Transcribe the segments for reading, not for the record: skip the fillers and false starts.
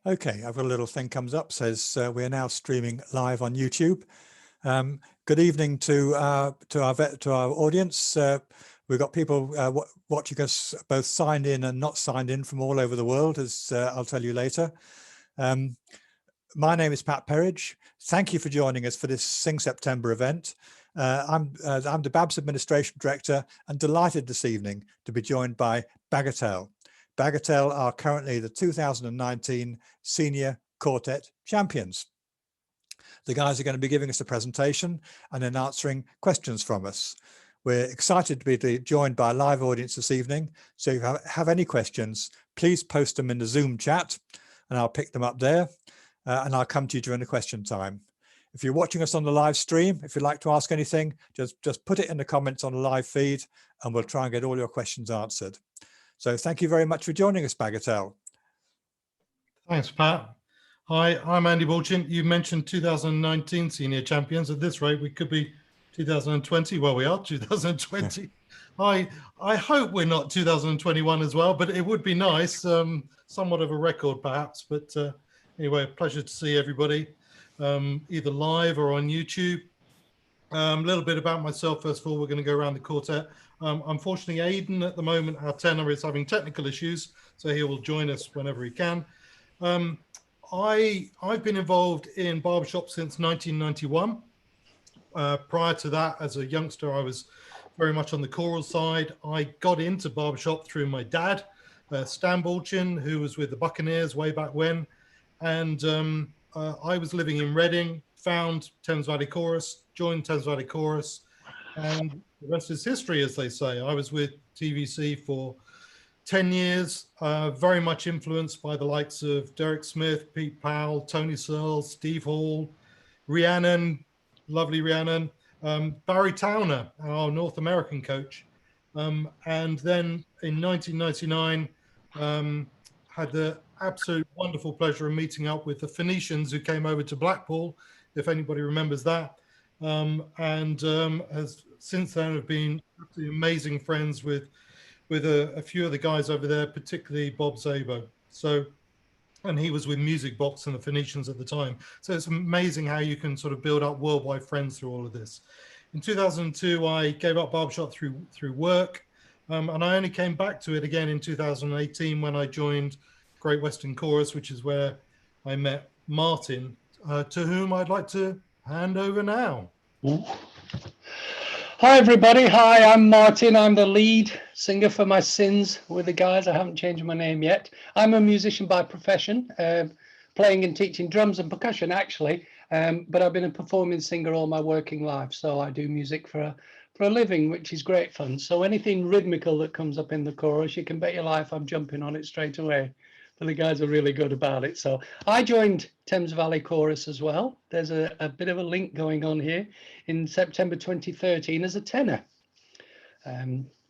Okay, I've got a little thing comes up, says we are now streaming live on YouTube. Good evening to our audience. We've got people watching us both signed in and not signed in from all over the world, as I'll tell you later. My name is Pat Perridge. Thank you for joining us for this Sing September event. I'm the BABS Administration Director and delighted this evening to be joined by Bagatelle. Bagatelle are currently the 2019 Senior Quartet Champions. The guys are going to be giving us a presentation and then answering questions from us. We're excited to be joined by a live audience this evening. So if you have any questions, please post them in the Zoom chat and I'll pick them up there and I'll come to you during the question time. If you're watching us on the live stream, if you'd like to ask anything, just put it in the comments on the live feed and we'll try and get all your questions answered. So thank you very much for joining us, Bagatelle. Thanks, Pat. Hi, I'm Andy Bulchin. You mentioned 2019 Senior Champions. At this rate, we could be 2020. Well, we are 2020. I hope we're not 2021 as well, but it would be nice. Somewhat of a record, perhaps. But anyway, a pleasure to see everybody, either live or on YouTube. A little bit about myself. First of all, we're going to go around the quartet. Unfortunately, Aidan at the moment, our tenor, is having technical issues, so he will join us whenever he can. I've been involved in barbershop since 1991. Prior to that, as a youngster, I was very much on the choral side. I got into barbershop through my dad, Stan Bulchin, who was with the Buccaneers way back when. And I was living in Reading, found Thames Valley Chorus, joined Thames Valley Chorus, and the rest is history, as they say. I was with TVC for 10 years, very much influenced by the likes of Derek Smith, Pete Powell, Tony Searles, Steve Hall, Rhiannon, lovely Rhiannon, Barry Towner, our North American coach. And then in 1999, had the absolute wonderful pleasure of meeting up with the Phoenicians who came over to Blackpool, if anybody remembers that. Has since then have been absolutely amazing friends with a few of the guys over there, particularly Bob Zabo. So, and he was with Music Box and the Phoenicians at the time. So it's amazing how you can sort of build up worldwide friends through all of this. In 2002, I gave up barbershop through work, and I only came back to it again in 2018 when I joined Great Western Chorus, which is where I met Martin, to whom I'd like to hand over now. Hi everybody, hi, I'm Martin. I'm the lead singer for my Sins with the guys. I haven't changed my name yet. I'm a musician by profession, playing and teaching drums and percussion actually, but I've been a performing singer all my working life, so I do music for a living, which is great fun. So anything rhythmical that comes up in the chorus, you can bet your life I'm jumping on it straight away. But the guys are really good about it. So I joined Thames Valley Chorus as well. There's a bit of a link going on here in September 2013 as a tenor.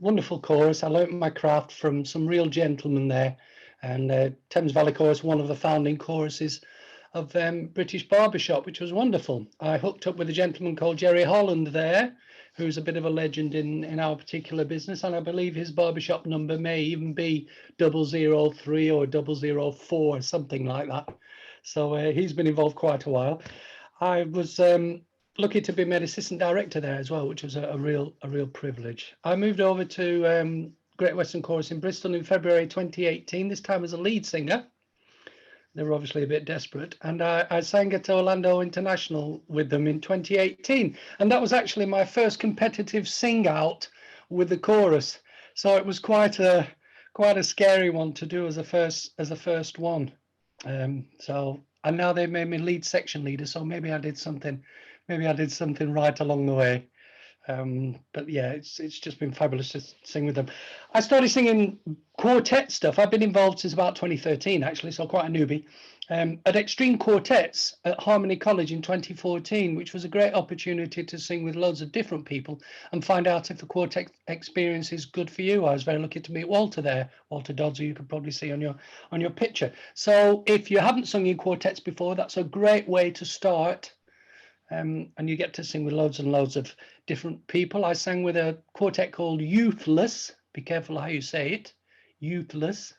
Wonderful chorus. I learnt my craft from some real gentlemen there. And Thames Valley Chorus, one of the founding choruses of British barbershop, which was wonderful. I hooked up with a gentleman called Jerry Holland there, who's a bit of a legend in our particular business, and I believe his barbershop number may even be 003 or 004, something like that. So he's been involved quite a while. I was lucky to be made assistant director there as well, which was a real privilege. I moved over to Great Western Chorus in Bristol in February 2018, this time as a lead singer. They were obviously a bit desperate, and I sang at Orlando International with them in 2018, and that was actually my first competitive sing out with the chorus. So it was quite a scary one to do as a first one. And now they made me lead section leader, so maybe I did something right along the way. But yeah, it's just been fabulous to sing with them. I started singing quartet stuff. I've been involved since about 2013, actually, so quite a newbie. At Extreme Quartets at Harmony College in 2014, which was a great opportunity to sing with loads of different people and find out if the quartet experience is good for you. I was very lucky to meet Walter there, Walter Dodds, who you could probably see on your picture. So if you haven't sung in quartets before, that's a great way to start. And you get to sing with loads and loads of different people. I sang with a quartet called Youthless. Be careful how you say it. Youthless.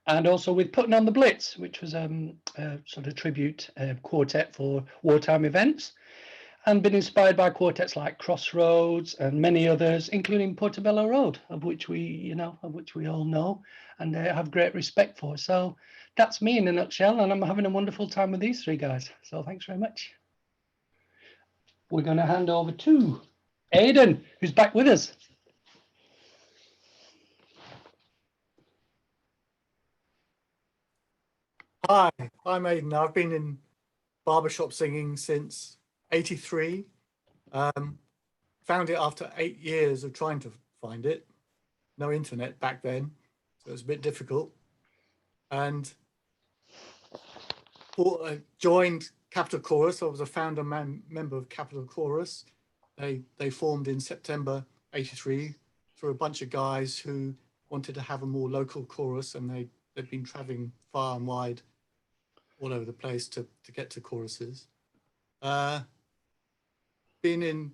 and also with Putting on the Blitz, which was a sort of tribute quartet for wartime events, and been inspired by quartets like Crossroads and many others, including Portobello Road, of which we all know and have great respect for. So that's me in a nutshell, and I'm having a wonderful time with these three guys. So thanks very much. We're going to hand over to Aidan, who's back with us. Hi, I'm Aidan. I've been in barbershop singing since '83. Found it after 8 years of trying to find it. No internet back then, so it was a bit difficult. And joined Capital Chorus. I was a founder member of Capital Chorus. They formed in September '83 through a bunch of guys who wanted to have a more local chorus, and they'd been traveling far and wide all over the place to get to choruses. Been in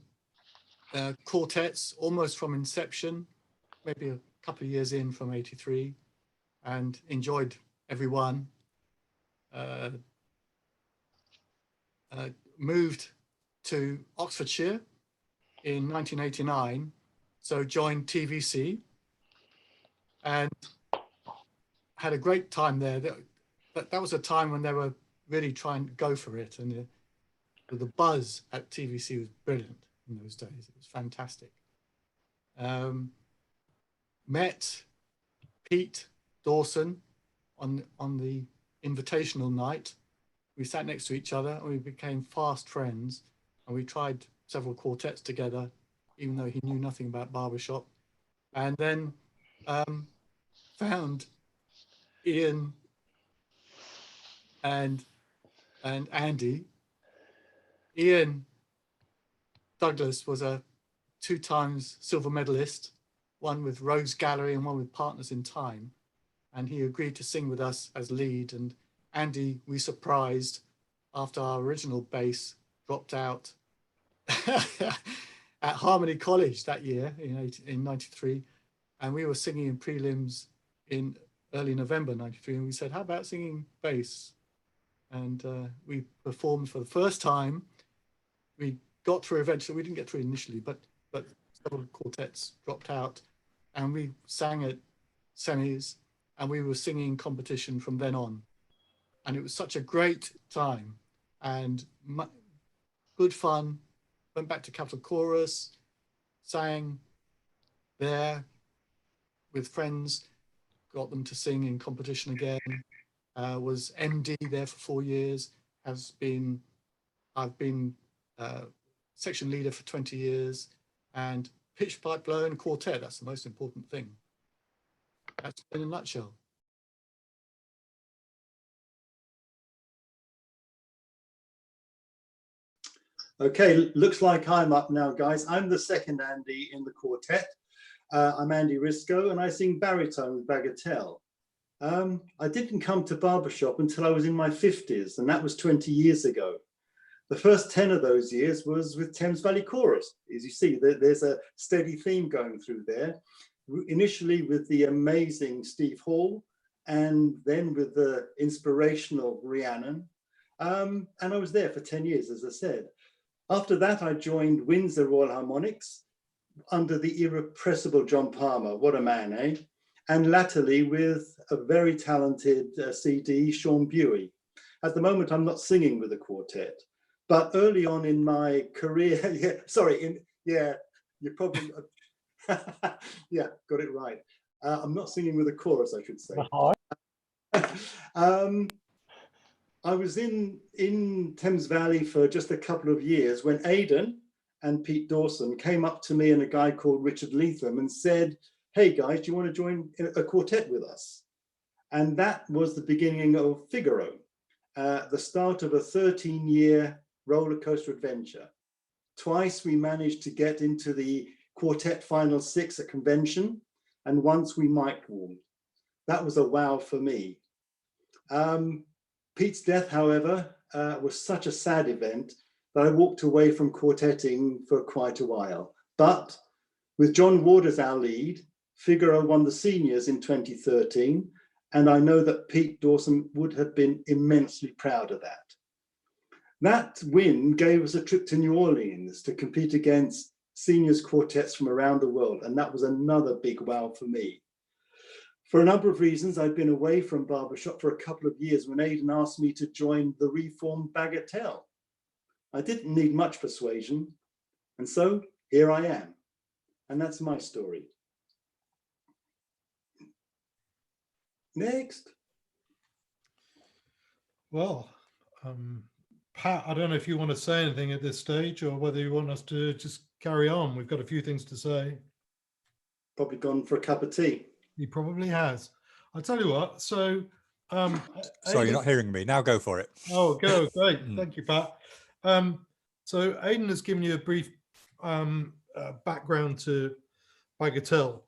quartets almost from inception, maybe a couple of years in from '83, and enjoyed every one. Moved to Oxfordshire in 1989, so joined TVC and had a great time there. That was a time when they were really trying to go for it, and the buzz at TVC was brilliant in those days. It was fantastic. Met Pete Dawson on the invitational night. We sat next to each other and we became fast friends, and we tried several quartets together, even though he knew nothing about barbershop. And then found Ian and Andy. Ian Douglas was a 2 times silver medalist, one with Rose Gallery and one with Partners in Time. And he agreed to sing with us as lead. And Andy, we surprised after our original bass dropped out at Harmony College that year in '93. And we were singing in prelims in early November '93. And we said, how about singing bass? And we performed for the first time. We got through eventually. We didn't get through initially, but several quartets dropped out, and we sang at semis, and we were singing competition from then on. And it was such a great time and good fun. Went back to Capital Chorus, sang there with friends, got them to sing in competition again. Was MD there for 4 years. I've been section leader for 20 years, and pitch, pipe, blow, and quartet. That's the most important thing. That's in a nutshell. Okay, looks like I'm up now, guys. I'm the second Andy in the quartet. I'm Andy Risco, and I sing baritone with Bagatelle. I didn't come to barbershop until I was in my 50s, and that was 20 years ago. The first 10 of those years was with Thames Valley Chorus. As you see, there's a steady theme going through there. Initially with the amazing Steve Hall, and then with the inspirational Rhiannon. And I was there for 10 years, as I said. After that, I joined Windsor Royal Harmonics under the irrepressible John Palmer. What a man, eh? And latterly with a very talented CD, Sean Buey. At the moment, I'm not singing with the quartet, but early on in my career, you probably, yeah, got it right. I'm not singing with a chorus, I should say. I was in Thames Valley for just a couple of years when Aidan and Pete Dawson came up to me and a guy called Richard Leatham and said, hey guys, do you want to join a quartet with us? And that was the beginning of Figaro, the start of a 13-year roller coaster adventure. Twice we managed to get into the quartet final 6 at convention, and once we mic warmed. That was a wow for me. Pete's death, however, was such a sad event that I walked away from quartetting for quite a while. But with John Ward as our lead, Figaro won the seniors in 2013, And I know that Pete Dawson would have been immensely proud of that. That win gave us a trip to New Orleans to compete against seniors quartets from around the world. And that was another big wow for me. For a number of reasons, I'd been away from barbershop for a couple of years when Aidan asked me to join the reformed Bagatelle. I didn't need much persuasion. And so here I am. And that's my story. Next. Well, Pat, I don't know if you want to say anything at this stage or whether you want us to just carry on. We've got a few things to say. Probably gone for a cup of tea. He probably has. I'll tell you what. So, Sorry, you're not hearing me. Now go for it. Oh, go. Great. Thank you, Pat. So Aidan has given you a brief background to Bagatelle.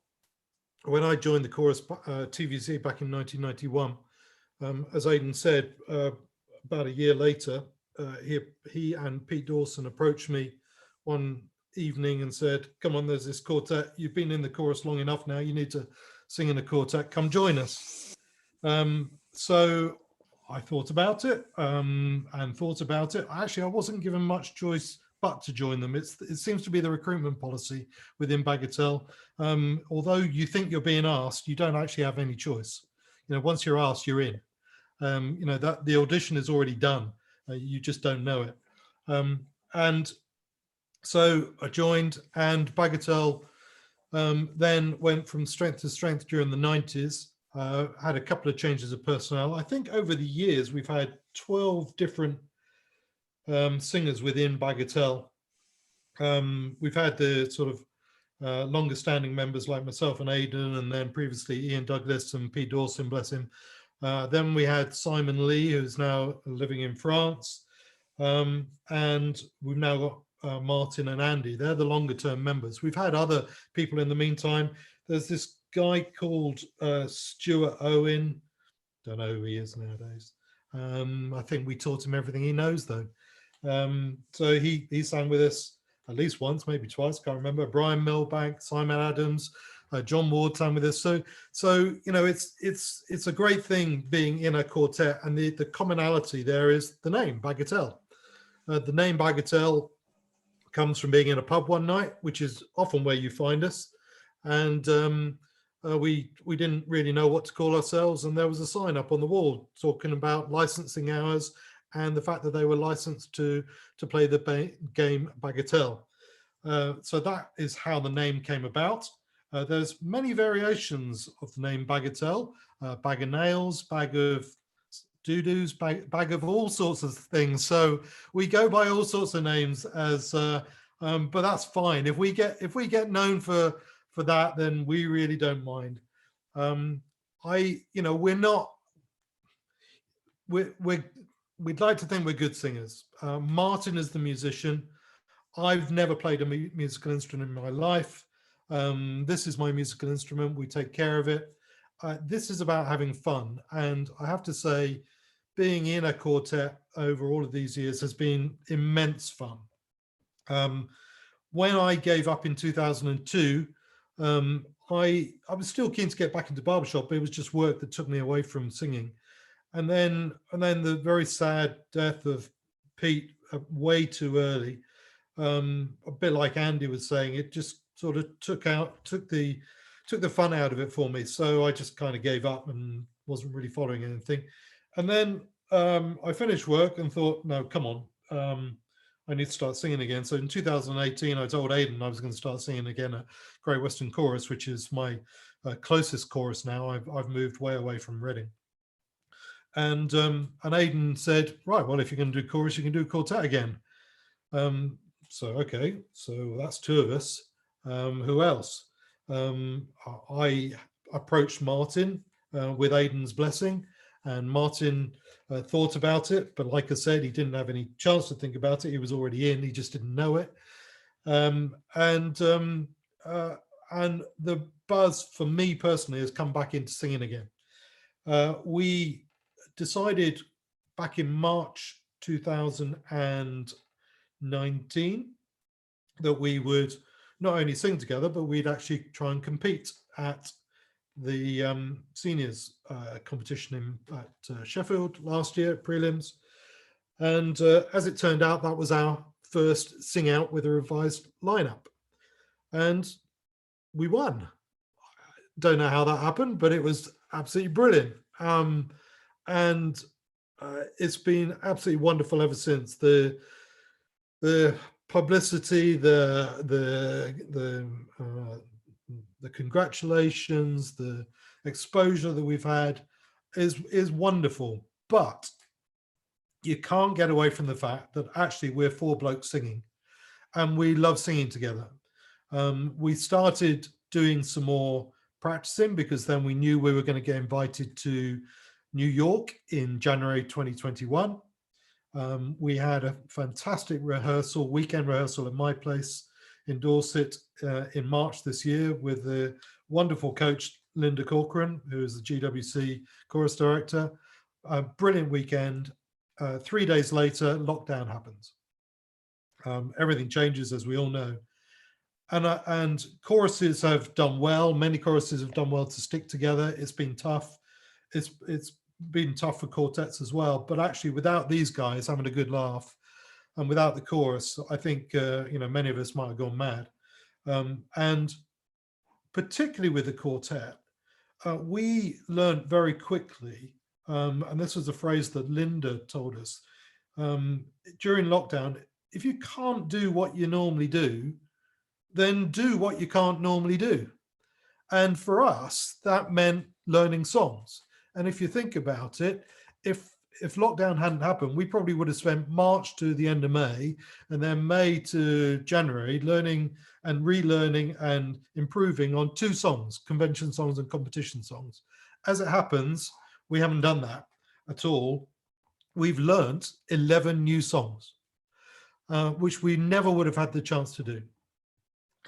When I joined the chorus TVC back in 1991, as Aidan said, about a year later, he and Pete Dawson approached me one evening and said, come on, there's this quartet. You've been in the chorus long enough now. You need to sing in a quartet. Come join us. So I thought about it and thought about it. Actually, I wasn't given much choice but to join them. It seems to be the recruitment policy within Bagatelle. Although you think you're being asked, you don't actually have any choice. You know, once you're asked, you're in. You know, that the audition is already done. You just don't know it. And so I joined, and Bagatelle then went from strength to strength during the 90s. Had a couple of changes of personnel. I think over the years we've had 12 different singers within Bagatelle. We've had the sort of longer standing members like myself and Aidan, and then previously Ian Douglas and Pete Dawson, bless him. Then we had Simon Lee, who's now living in France. And we've now got Martin and Andy. They're the longer term members. We've had other people in the meantime. There's this guy called Stuart Owen. Don't know who he is nowadays. I think we taught him everything he knows though. So he sang with us at least once, maybe twice, can't remember. Brian Milbank, Simon Adams, John Ward sang with us. So you know, it's a great thing being in a quartet, and the commonality there is the name Bagatelle. The name Bagatelle comes from being in a pub one night, which is often where you find us. And we didn't really know what to call ourselves, and there was a sign up on the wall talking about licensing hours and the fact that they were licensed to play the game Bagatelle. So that is how the name came about. There's many variations of the name Bagatelle, bag of nails, bag of doo-doos, bag of all sorts of things. So we go by all sorts of names as, but that's fine. If we get known for that, then we really don't mind. We'd like to think we're good singers. Martin is the musician. I've never played a musical instrument in my life. This is my musical instrument. We take care of it. This is about having fun. And I have to say, being in a quartet over all of these years has been immense fun. When I gave up in 2002, I was still keen to get back into barbershop, but it was just work that took me away from singing. And then the very sad death of Pete way too early, a bit like Andy was saying, it just sort of took the fun out of it for me. So I just kind of gave up and wasn't really following anything. And then I finished work and thought, no, come on, I need to start singing again. So in 2018, I told Aidan I was going to start singing again at Great Western Chorus, which is my closest chorus now. I've moved way away from Reading. And Aidan said, right, well, if you're going to do chorus, you can do quartet again. So, okay, so that's two of us. Who else? I approached Martin with Aidan's blessing, and Martin thought about it, but like I said, he didn't have any chance to think about it. He was already in, he just didn't know it. And the buzz for me personally has come back into singing again. We decided back in March 2019 that we would not only sing together, but we'd actually try and compete at the seniors competition at Sheffield last year at prelims. And as it turned out, that was our first sing out with a revised lineup. And we won. Don't know how that happened, but it was absolutely brilliant. And it's been absolutely wonderful ever since. The publicity, the congratulations, the exposure that we've had is wonderful. But you can't get away from the fact that actually we're four blokes singing, and we love singing together. We started doing some more practicing because then we knew we were going to get invited to New York in January 2021. We had a fantastic weekend rehearsal at my place in Dorset in March this year with the wonderful coach Linda Corcoran, who is the GWC chorus director. A brilliant weekend. 3 days later, lockdown happens. Everything changes, as we all know. And choruses have done well. Many choruses have done well to stick together. It's been tough. It's been tough for quartets as well. But actually, without these guys having a good laugh, and without the chorus, I think many of us might have gone mad. And particularly with the quartet, we learned very quickly. And this was a phrase that Linda told us during lockdown: if you can't do what you normally do, then do what you can't normally do. And for us, that meant learning songs. And if you think about it, if lockdown hadn't happened, we probably would have spent March to the end of May, and then May to January, learning and relearning and improving on 2 songs, convention songs and competition songs. As it happens, we haven't done that at all. We've learnt 11 new songs, which we never would have had the chance to do.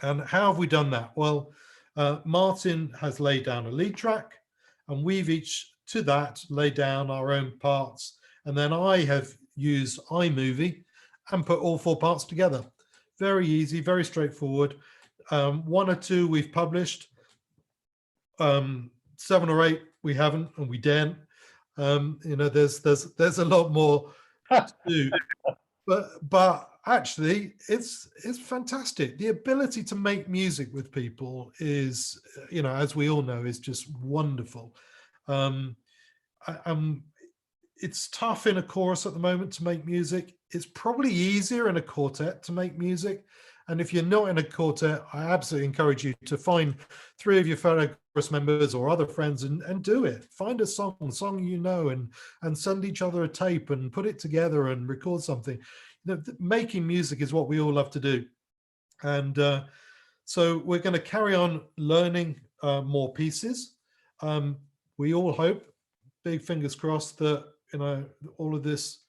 And how have we done that? Well, Martin has laid down a lead track, and we've each to that laid down our own parts. And then I have used iMovie and put all 4 parts together. Very easy, very straightforward. 1 or 2 we've published. 7 or 8 we haven't, and we daren't. There's a lot more to do. But actually, it's fantastic. The ability to make music with people is, as we all know, is just wonderful. It's tough in a chorus at the moment to make music. It's probably easier in a quartet to make music. And if you're not in a quartet, I absolutely encourage you to find 3 of your fellow chorus members or other friends and do it. Find a song and send each other a tape and put it together and record something. Making music is what we all love to do. And so we're going to carry on learning more pieces. We all hope, big fingers crossed, that all of this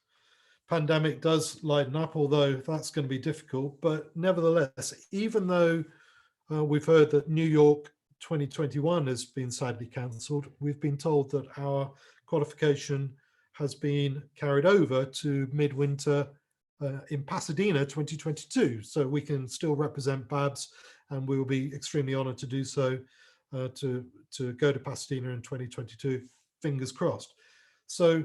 pandemic does lighten up, although that's going to be difficult. But nevertheless, even though we've heard that New York 2021 has been sadly cancelled, we've been told that our qualification has been carried over to midwinter in Pasadena 2022. So we can still represent BABS, and we will be extremely honored to do so, to go to Pasadena in 2022, fingers crossed. So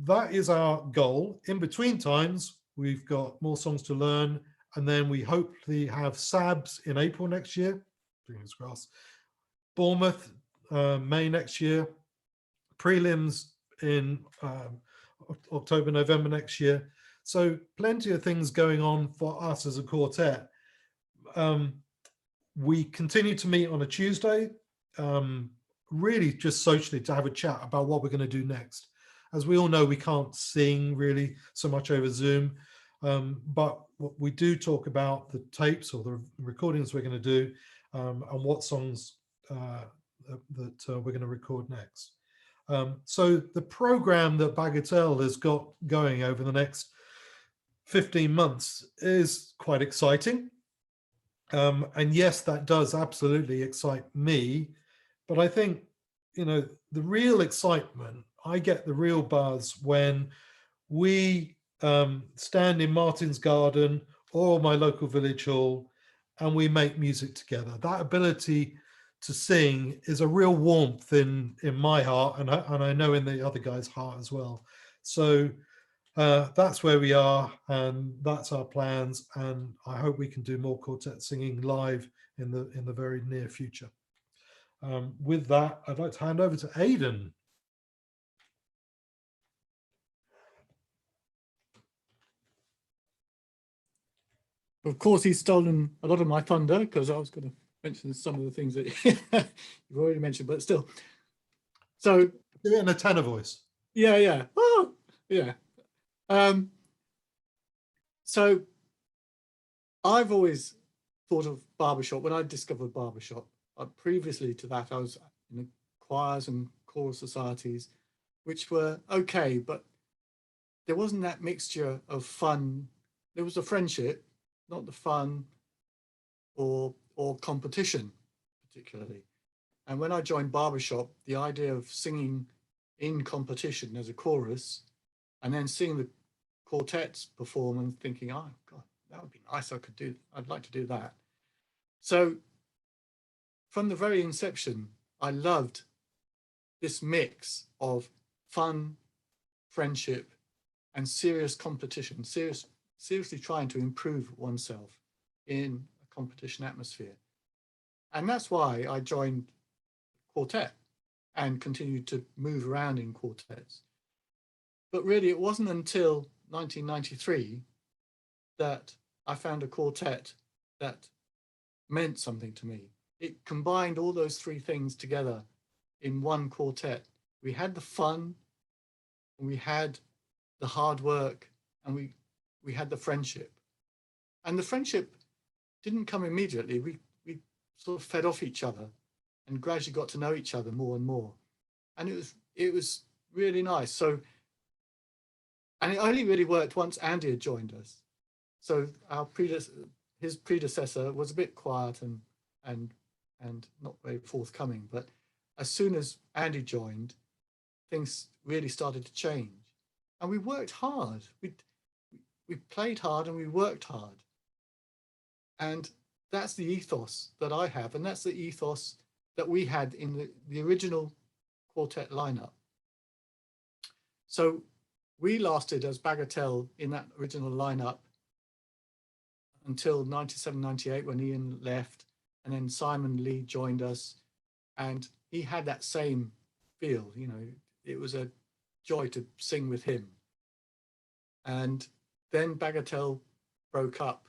that is our goal. In between times, we've got more songs to learn, and then we hopefully have SABS in April next year, fingers crossed. Bournemouth, May next year. Prelims in October, November next year. So plenty of things going on for us as a quartet. We continue to meet on a Tuesday, really just socially to have a chat about what we're going to do next. As we all know, we can't sing really so much over Zoom, but we do talk about the tapes or the recordings we're going to do, and what songs that we're going to record next. So the program that Bagatelle has got going over the next 15 months is quite exciting. And yes, that does absolutely excite me. But I think, the real excitement, I get the real buzz when we stand in Martin's garden or my local village hall and we make music together. That ability to sing is a real warmth in my heart, and I know in the other guy's heart as well. So that's where we are, and that's our plans, and I hope we can do more quartet singing live in the very near future. With that, I'd like to hand over to Aidan. Of course, he's stolen a lot of my thunder, because I was going to mention some of the things that you've already mentioned, but still. So Do it in a tenor voice. yeah. Oh, yeah. So I've always thought of barbershop when I discovered barbershop. Previously to that, I was in the choirs and choral societies, which were okay, but there wasn't that mixture of fun. There was a friendship, not the fun or competition particularly. And when I joined barbershop, the idea of singing in competition as a chorus and then seeing the quartets perform and thinking, oh God, that would be nice. I'd like to do that. So from the very inception, I loved this mix of fun, friendship, and serious competition, seriously trying to improve oneself in a competition atmosphere. And that's why I joined Quartet and continued to move around in quartets. But really, it wasn't until 1993 that I found a quartet that meant something to me. It combined all those three things together in one quartet. We had the fun, we had the hard work, and we had the friendship. And the friendship didn't come immediately. We sort of fed off each other and gradually got to know each other more and more. And it was really nice. So, and it only really worked once Andy had joined us. So his predecessor was a bit quiet and not very forthcoming. But as soon as Andy joined, things really started to change. And we worked hard. We played hard and we worked hard. And that's the ethos that I have. And that's the ethos that we had in the original quartet lineup. So we lasted as Bagatelle in that original lineup until 97, 98 when Ian left, and then Simon Lee joined us, and he had that same feel, you know, it was a joy to sing with him. And then Bagatelle broke up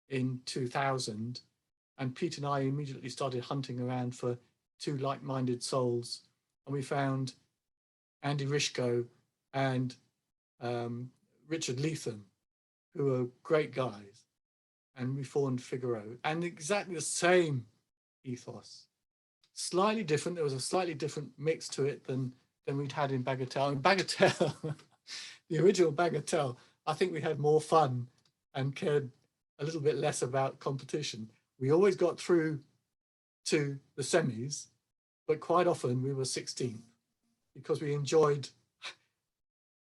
in 2000, and Pete and I immediately started hunting around for two like-minded souls, and we found Andy Rishko and Richard Leatham, who are great guys, and we formed Figaro, and exactly the same ethos. Slightly different, there was a slightly different mix to it than we'd had in Bagatelle. In Bagatelle, the original Bagatelle, I think we had more fun and cared a little bit less about competition. We always got through to the semis, but quite often we were 16th because we enjoyed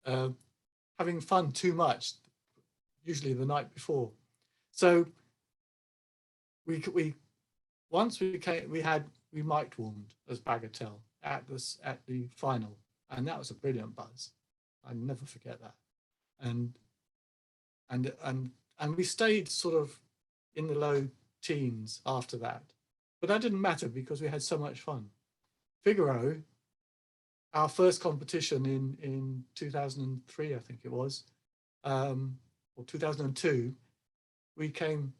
having fun too much, usually the night before. So we mic warmed as Bagatelle at the final, and that was a brilliant buzz. I never forget that. And we stayed sort of in the low teens after that, but that didn't matter because we had so much fun. Figaro, our first competition in 2003, I think it was, or 2002, we came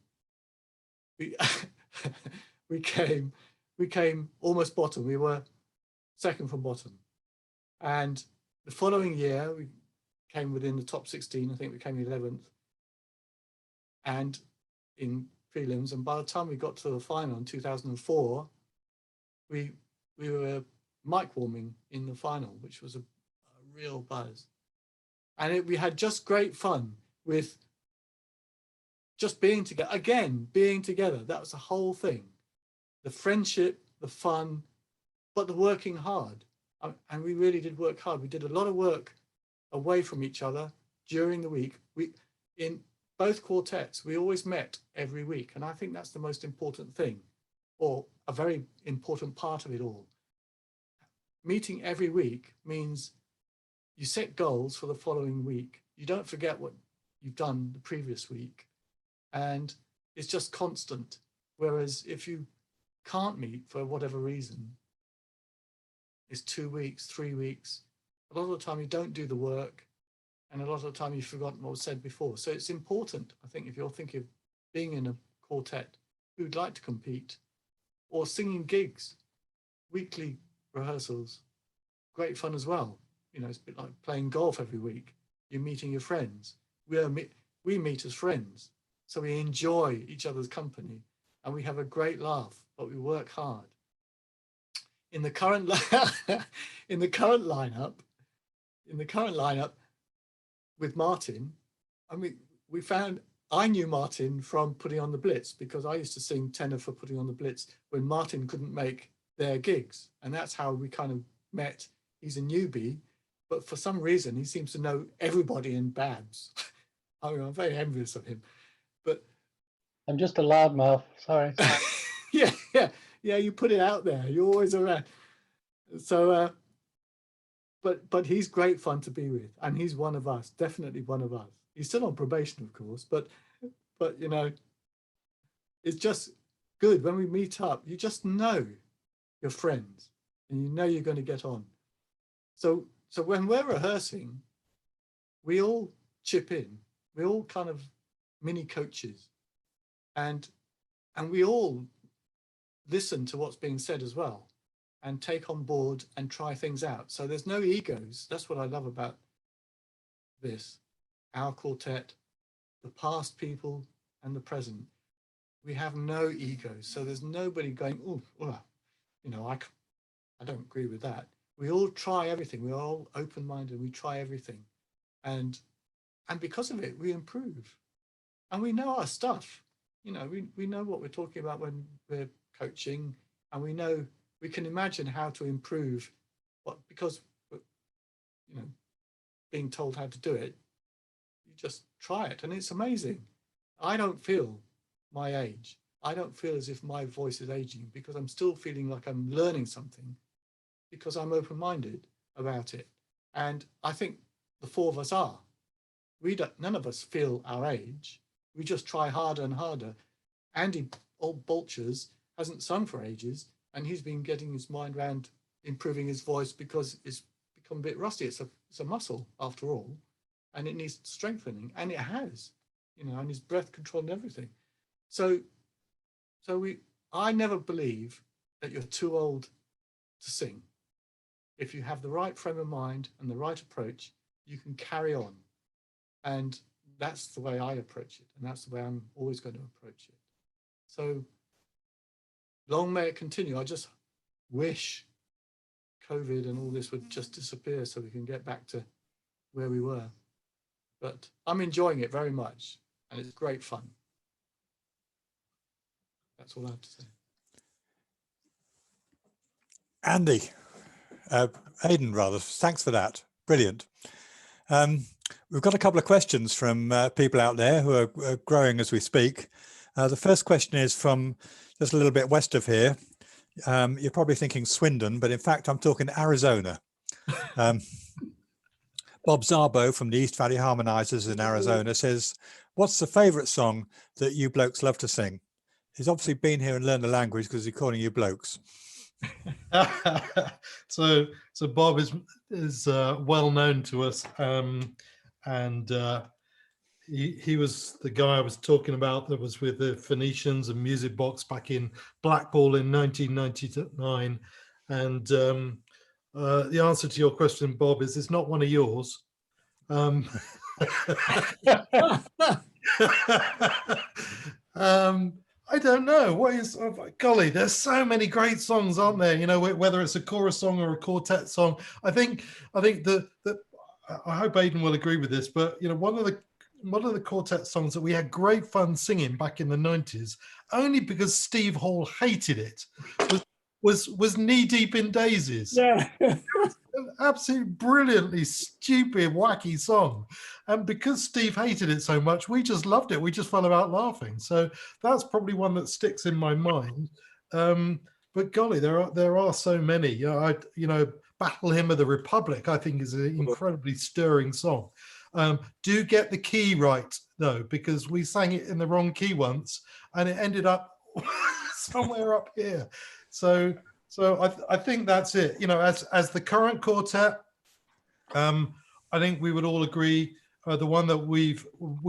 almost bottom. We were second from bottom, and the following year we came within the top 16. I think we came 11th, and in prelims. And by the time we got to the final in 2004, we were mic warming in the final, which was a real buzz, and we had just great fun with just being together again, being together. That was the whole thing. The friendship, the fun, but the working hard. And we really did work hard. We did a lot of work away from each other during the week. In both quartets, we always met every week. And I think that's the most important thing. or a very important part of it all. Meeting every week means you set goals for the following week. You don't forget what you've done the previous week, and it's just constant. Whereas if you can't meet for whatever reason, it's 2 weeks, 3 weeks. A lot of the time you don't do the work, and a lot of the time you've forgotten what was said before. So it's important, I think, if you're thinking of being in a quartet who'd like to compete, or singing gigs, weekly rehearsals, great fun as well. You know, it's a bit like playing golf every week. You're meeting your friends. We meet as friends, so we enjoy each other's company, and we have a great laugh, but we work hard. In the current lineup with Martin, I mean, I knew Martin from Putting on the Blitz, because I used to sing tenor for Putting on the Blitz when Martin couldn't make their gigs, and that's how we kind of met. He's a newbie, but for some reason he seems to know everybody in BABS. I mean, I'm very envious of him, but I'm just a loudmouth, sorry. yeah, you put it out there, you're always around. So but he's great fun to be with, and he's one of us, definitely one of us. He's still on probation, of course, but you know, it's just good when we meet up. You just know your friends, and you know you're going to get on. So when we're rehearsing, we all chip in. We all kind of mini coaches, and we all listen to what's being said as well, and take on board and try things out. So there's no egos. That's what I love about this, our quartet, the past people and the present. We have no egos. So there's nobody going, oh, you know, I don't agree with that. We all try everything. We're all open-minded. We try everything. And because of it, we improve. And we know our stuff. You know, we know what we're talking about when we're coaching, and we can imagine how to improve, because, you know, being told how to do it, you just try it, and it's amazing. I don't feel my age. I don't feel as if my voice is aging, because I'm still feeling like I'm learning something, because I'm open-minded about it. And I think the four of us are. None of us feel our age. We just try harder and harder. Andy, old Bolchers, hasn't sung for ages, and he's been getting his mind around improving his voice because it's become a bit rusty. It's a muscle after all, and it needs strengthening, and it has, you know, and his breath control and everything. So I never believe that you're too old to sing. If you have the right frame of mind and the right approach, you can carry on. And that's the way I approach it, and that's the way I'm always going to approach it. So long may it continue. I just wish COVID and all this would just disappear so we can get back to where we were. But I'm enjoying it very much, and it's great fun. That's all I have to say. Andy, Aidan rather, thanks for that. Brilliant. We've got a couple of questions from people out there who are growing as we speak. The first question is from just a little bit west of here. You're probably thinking Swindon, but in fact, I'm talking Arizona. Bob Zarbo from the East Valley Harmonizers in Arizona says, what's the favorite song that you blokes love to sing? He's obviously been here and learned the language because he's calling you blokes. So Bob is well known to us, and he was the guy I was talking about that was with the Phoenicians and Music Box back in Blackpool in 1999. And the answer to your question, Bob, is it's not one of yours. I don't know. What is, golly, there's so many great songs, aren't there? You know, whether it's a chorus song or a quartet song. I think that I hope Aidan will agree with this, but you know, one of the quartet songs that we had great fun singing back in the 90s, only because Steve Hall hated it, was Knee Deep in Daisies. Yeah. An absolutely brilliantly stupid, wacky song. And because Steve hated it so much, we just loved it. We just fell about laughing. So that's probably one that sticks in my mind. But golly, there are so many. Battle Hymn of the Republic, I think, is an incredibly stirring song. Do get the key right though, because we sang it in the wrong key once, and it ended up somewhere up here. So I think that's it. As the current quartet, I think we would all agree the one that we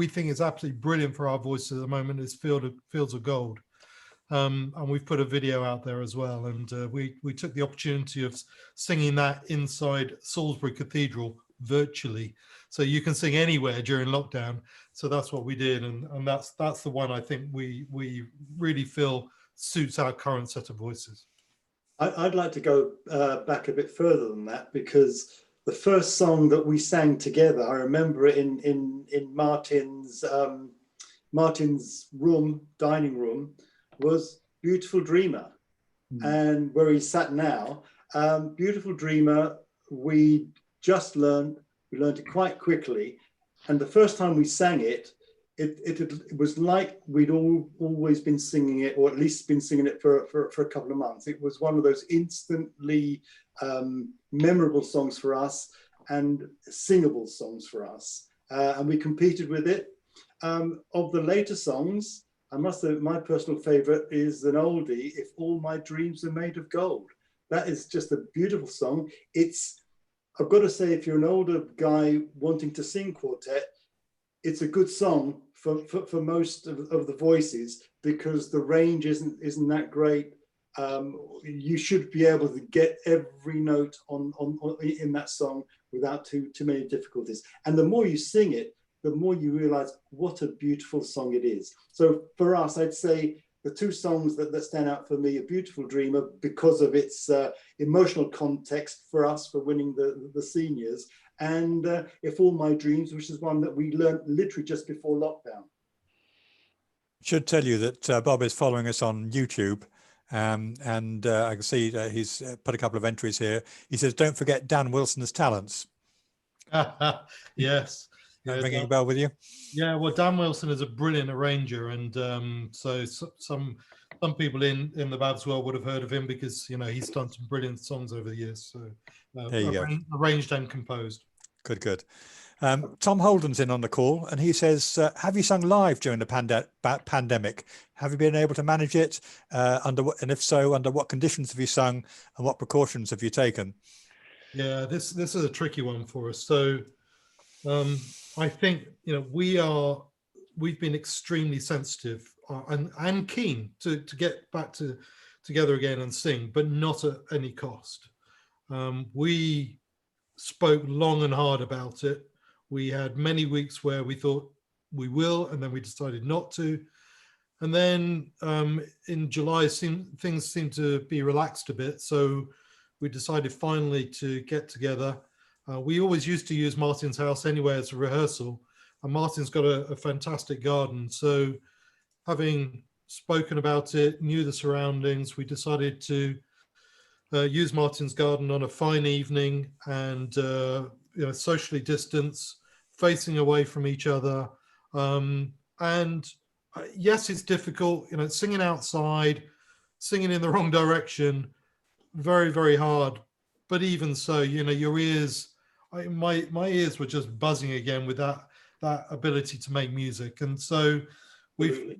think is absolutely brilliant for our voices at the moment is Fields of Gold. And we've put a video out there as well, and we took the opportunity of singing that inside Salisbury Cathedral virtually, so you can sing anywhere during lockdown. So that's what we did, and that's the one I think we really feel suits our current set of voices. I'd like to go back a bit further than that, because the first song that we sang together, I remember it in Martin's dining room, was Beautiful Dreamer. And where he sat now, Beautiful Dreamer, we learned it quite quickly, and the first time we sang it, it was like we'd always been singing it, or at least been singing it for a couple of months. It was one of those instantly memorable songs for us and singable songs for us, and we competed with it. Of the later songs, I must say my personal favorite is an oldie, If All My Dreams Are Made of Gold. That is just a beautiful song. I've got to say, if you're an older guy wanting to sing quartet, it's a good song for most of the voices, because the range isn't that great. You should be able to get every note in that song without too many difficulties. And the more you sing it, the more you realize what a beautiful song it is. So for us, I'd say the two songs that stand out for me are Beautiful Dreamer, because of its emotional context for us for winning the seniors, and If All My Dreams, which is one that we learned literally just before lockdown. Should tell you that Bob is following us on YouTube, and I can see he's put a couple of entries here. He says, don't forget Dan Wilson's talents. Yes. Yeah, ringing a bell with you? Yeah, well, Dan Wilson is a brilliant arranger, and so some people in the BABS world would have heard of him, because he's done some brilliant songs over the years. So there you go. Arranged and composed. Good. Tom Holden's in on the call, and he says, have you sung live during the pandemic? Have you been able to manage it? And if so, under what conditions have you sung, and what precautions have you taken? Yeah, this is a tricky one for us. So I think we've been extremely sensitive and keen to get back together again and sing, but not at any cost. We spoke long and hard about it. We had many weeks where we thought we will, and then we decided not to. And then in July, things seemed to be relaxed a bit. So we decided finally to get together. We always used to use Martin's house anyway as a rehearsal, and Martin's got a fantastic garden. So having spoken about it, knew the surroundings, we decided to use Martin's garden on a fine evening, and socially distance, facing away from each other. And yes, it's difficult, singing outside, singing in the wrong direction, very, very hard. But even so, your ears, my ears were just buzzing again with that ability to make music. And so we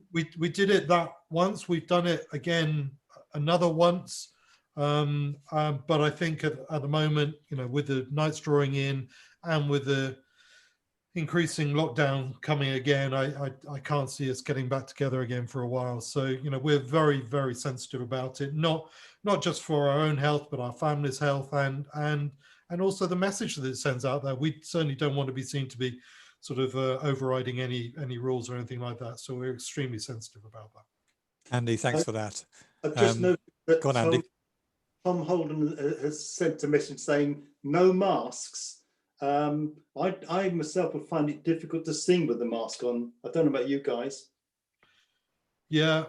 did it that once. We've done it again another once. But I think at the moment, with the nights drawing in and with the increasing lockdown coming again, I can't see us getting back together again for a while. So we're very, very sensitive about it, not just for our own health, but our family's health, and also the message that it sends out there. We certainly don't want to be seen to be sort of overriding any rules or anything like that. So we're extremely sensitive about that. Andy, thanks for that. I've just noticed that go on, Andy. Tom Holden has sent a message saying no masks. I myself would find it difficult to sing with the mask on. I don't know about you guys. Yeah.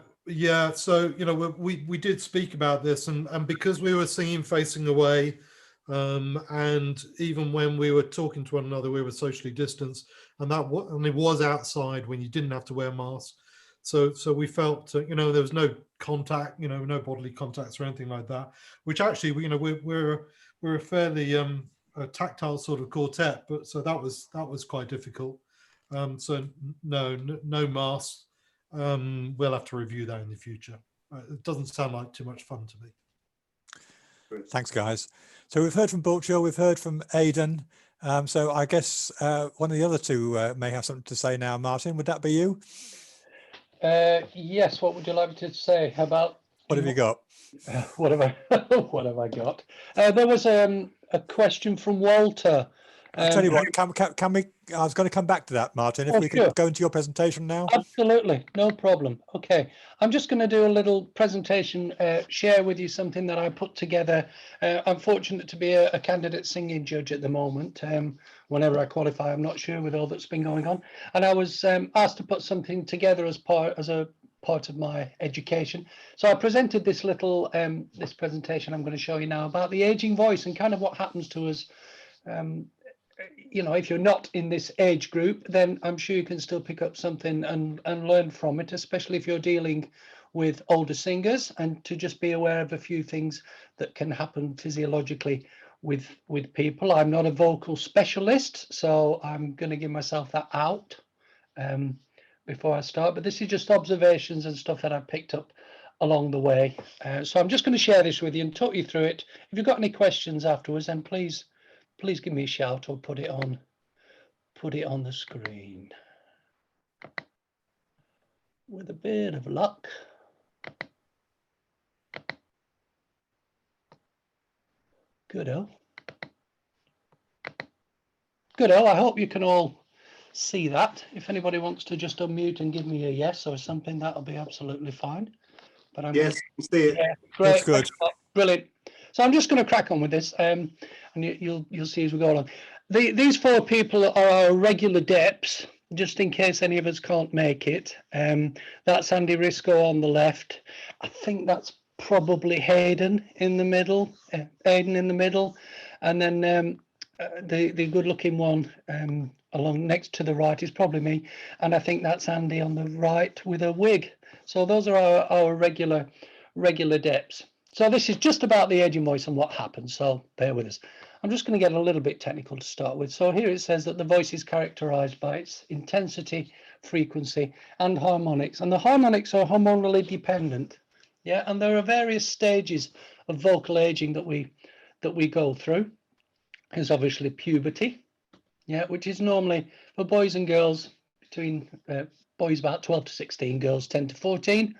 So we did speak about this, and because we were singing facing away, and even when we were talking to one another, we were socially distanced, and it was outside when you didn't have to wear masks. So we felt, you know, there was no contact, you know, no bodily contacts or anything like that. Which actually, you know, we're a fairly a tactile sort of quartet, but so that was quite difficult. So no masks. We'll have to review that in the future. It doesn't sound like too much fun to me. Thanks, guys. So we've heard from Butcher, we've heard from Aidan. So I guess one of the other two may have something to say now. Martin, would that be you? Yes. What would you like me to say about? What have you got? What have I? What have I got? There was a question from Walter. I'll tell you what. Can we? I was going to come back to that, Martin. If we could go into your presentation now. Absolutely, no problem. Okay, I'm just going to do a little presentation, share with you something that I put together. I'm fortunate to be a candidate singing judge at the moment. Whenever I qualify, I'm not sure with all that's been going on, and I was asked to put something together as a part of my education. So I presented this little this presentation I'm going to show you now about the aging voice and kind of what happens to us. You know, if you're not in this age group, then I'm sure you can still pick up something and learn from it, especially if you're dealing with older singers, and to just be aware of a few things that can happen physiologically with people. I'm not a vocal specialist, so I'm going to give myself that out before I start, but this is just observations and stuff that I picked up along the way. So I'm just going to share this with you and talk you through it. If you've got any questions afterwards, then please give me a shout or put it on the screen. With a bit of luck. Good-o. Good-o. I hope you can all see that. If anybody wants to just unmute and give me a yes or something, that'll be absolutely fine. But I'm yes, see it. Yeah, great. Good. Brilliant. So I'm just going to crack on with this, and you'll see as we go along. These four people are our regular deps, just in case any of us can't make it. That's Andy Risco on the left. I think that's probably Hayden in the middle. Aidan in the middle, and then the good-looking one along next to the right is probably me, and I think that's Andy on the right with a wig. So those are our regular deps. So this is just about the aging voice and what happens, so bear with us. I'm just going to get a little bit technical to start with. So here it says that the voice is characterized by its intensity, frequency, and harmonics. And the harmonics are hormonally dependent. Yeah, and there are various stages of vocal aging that we go through. There's obviously puberty, yeah, which is normally for boys and girls between boys about 12 to 16, girls 10 to 14.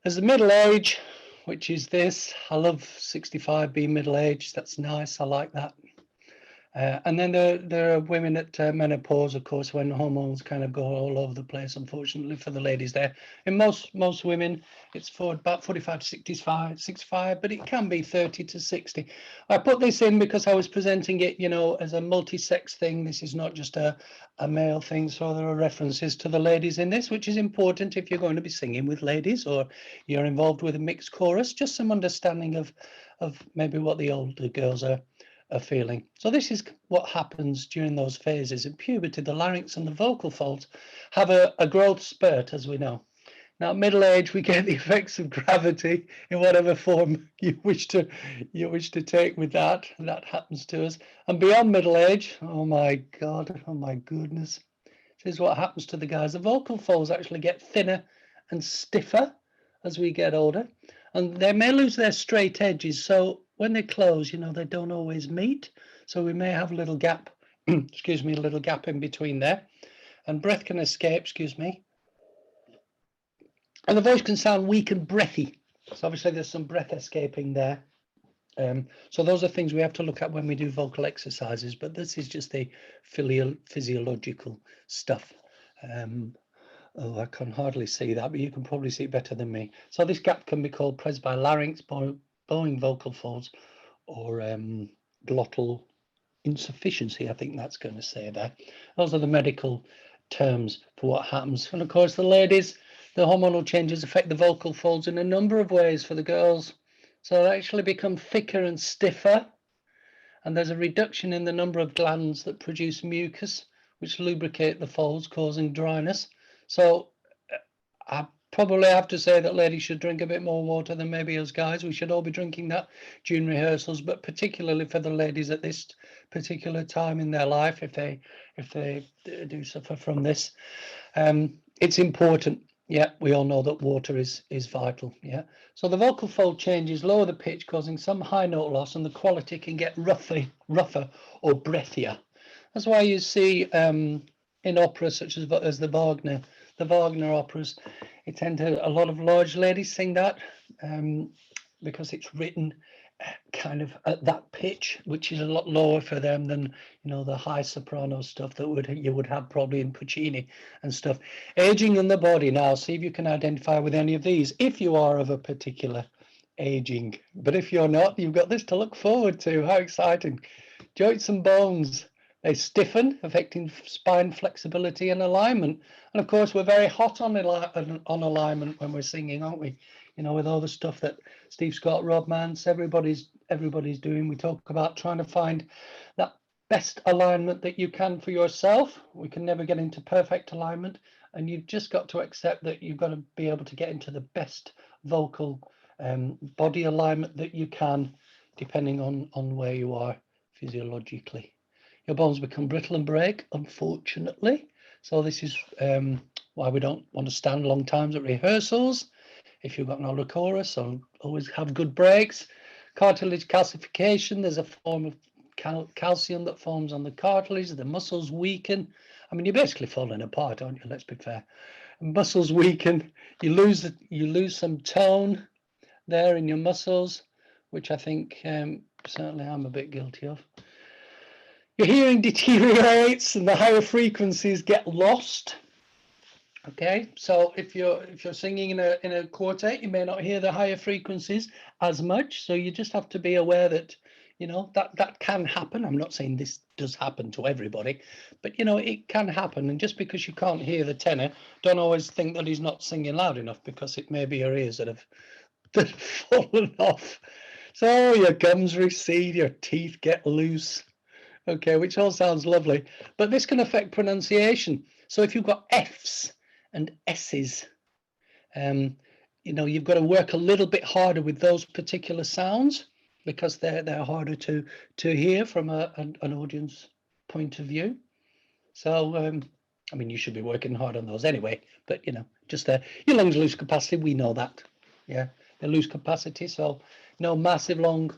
There's the middle age, which is this. I love 65 being middle age. That's nice. I like that. And then there are women at menopause, of course, when hormones kind of go all over the place, unfortunately, for the ladies there. In most women, it's for about 45 to 65, but it can be 30 to 60. I put this in because I was presenting it, you know, as a multi-sex thing. This is not just a male thing, so there are references to the ladies in this, which is important if you're going to be singing with ladies or you're involved with a mixed chorus, just some understanding of maybe what the older girls are feeling. So this is what happens during those phases. In puberty, the larynx and the vocal folds have a growth spurt, as we know. Now, middle age, we get the effects of gravity in whatever form you wish to take with that. And that happens to us. And beyond middle age, oh my God, oh my goodness, this is what happens to the guys. The vocal folds actually get thinner and stiffer as we get older, and they may lose their straight edges. So when they close, you know, they don't always meet. So we may have a little gap, excuse me, a little gap in between there, and breath can escape, excuse me. And the voice can sound weak and breathy. So obviously there's some breath escaping there. So those are things we have to look at when we do vocal exercises, but this is just the physiological stuff. Oh, I can hardly see that, but you can probably see it better than me. So this gap can be called presbylarynx, bowing vocal folds, or glottal insufficiency, I think that's going to say there. Those are the medical terms for what happens. And of course, the ladies, the hormonal changes affect the vocal folds in a number of ways for the girls. So they actually become thicker and stiffer. And there's a reduction in the number of glands that produce mucus, which lubricate the folds, causing dryness. So I probably have to say that ladies should drink a bit more water than maybe us guys. We should all be drinking that during rehearsals, but particularly for the ladies at this particular time in their life, if they do suffer from this, it's important. Yeah, we all know that water is vital. Yeah, so the vocal fold changes, lower the pitch, causing some high note loss, and the quality can get rougher or breathier. That's why you see in operas such as the Wagner operas, it tend to, a lot of large ladies sing that because it's written kind of at that pitch, which is a lot lower for them than, you know, the high soprano stuff that you would have probably in Puccini and stuff. Aging in the body. Now, see if you can identify with any of these if you are of a particular aging. But if you're not, you've got this to look forward to. How exciting. Joints and bones. They stiffen, affecting spine flexibility and alignment. And of course, we're very hot on alignment when we're singing, aren't we? You know, with all the stuff that Steve Scott, Rob Mance, everybody's doing. We talk about trying to find that best alignment that you can for yourself. We can never get into perfect alignment, and you've just got to accept that you've got to be able to get into the best vocal body alignment that you can, depending on where you are physiologically. Your bones become brittle and break, unfortunately. So this is why we don't want to stand long times at rehearsals. If you've got an older chorus, so always have good breaks. Cartilage calcification, there's a form of calcium that forms on the cartilage. The muscles weaken. I mean, you're basically falling apart, aren't you? Let's be fair. Muscles weaken. You lose some tone there in your muscles, which I think certainly I'm a bit guilty of. Your hearing deteriorates and the higher frequencies get lost. Okay, so if you're singing in a quartet, you may not hear the higher frequencies as much. So you just have to be aware that, you know, that can happen. I'm not saying this does happen to everybody, but you know, it can happen. And just because you can't hear the tenor, don't always think that he's not singing loud enough, because it may be your ears that have fallen off. So your gums recede, your teeth get loose. Okay, which all sounds lovely, but this can affect pronunciation. So if you've got F's and S's, you know, you've got to work a little bit harder with those particular sounds, because they're harder to hear from an audience point of view. So I mean, you should be working hard on those anyway, but you know, just your lungs lose capacity. We know that. Yeah, they lose capacity. So no massive long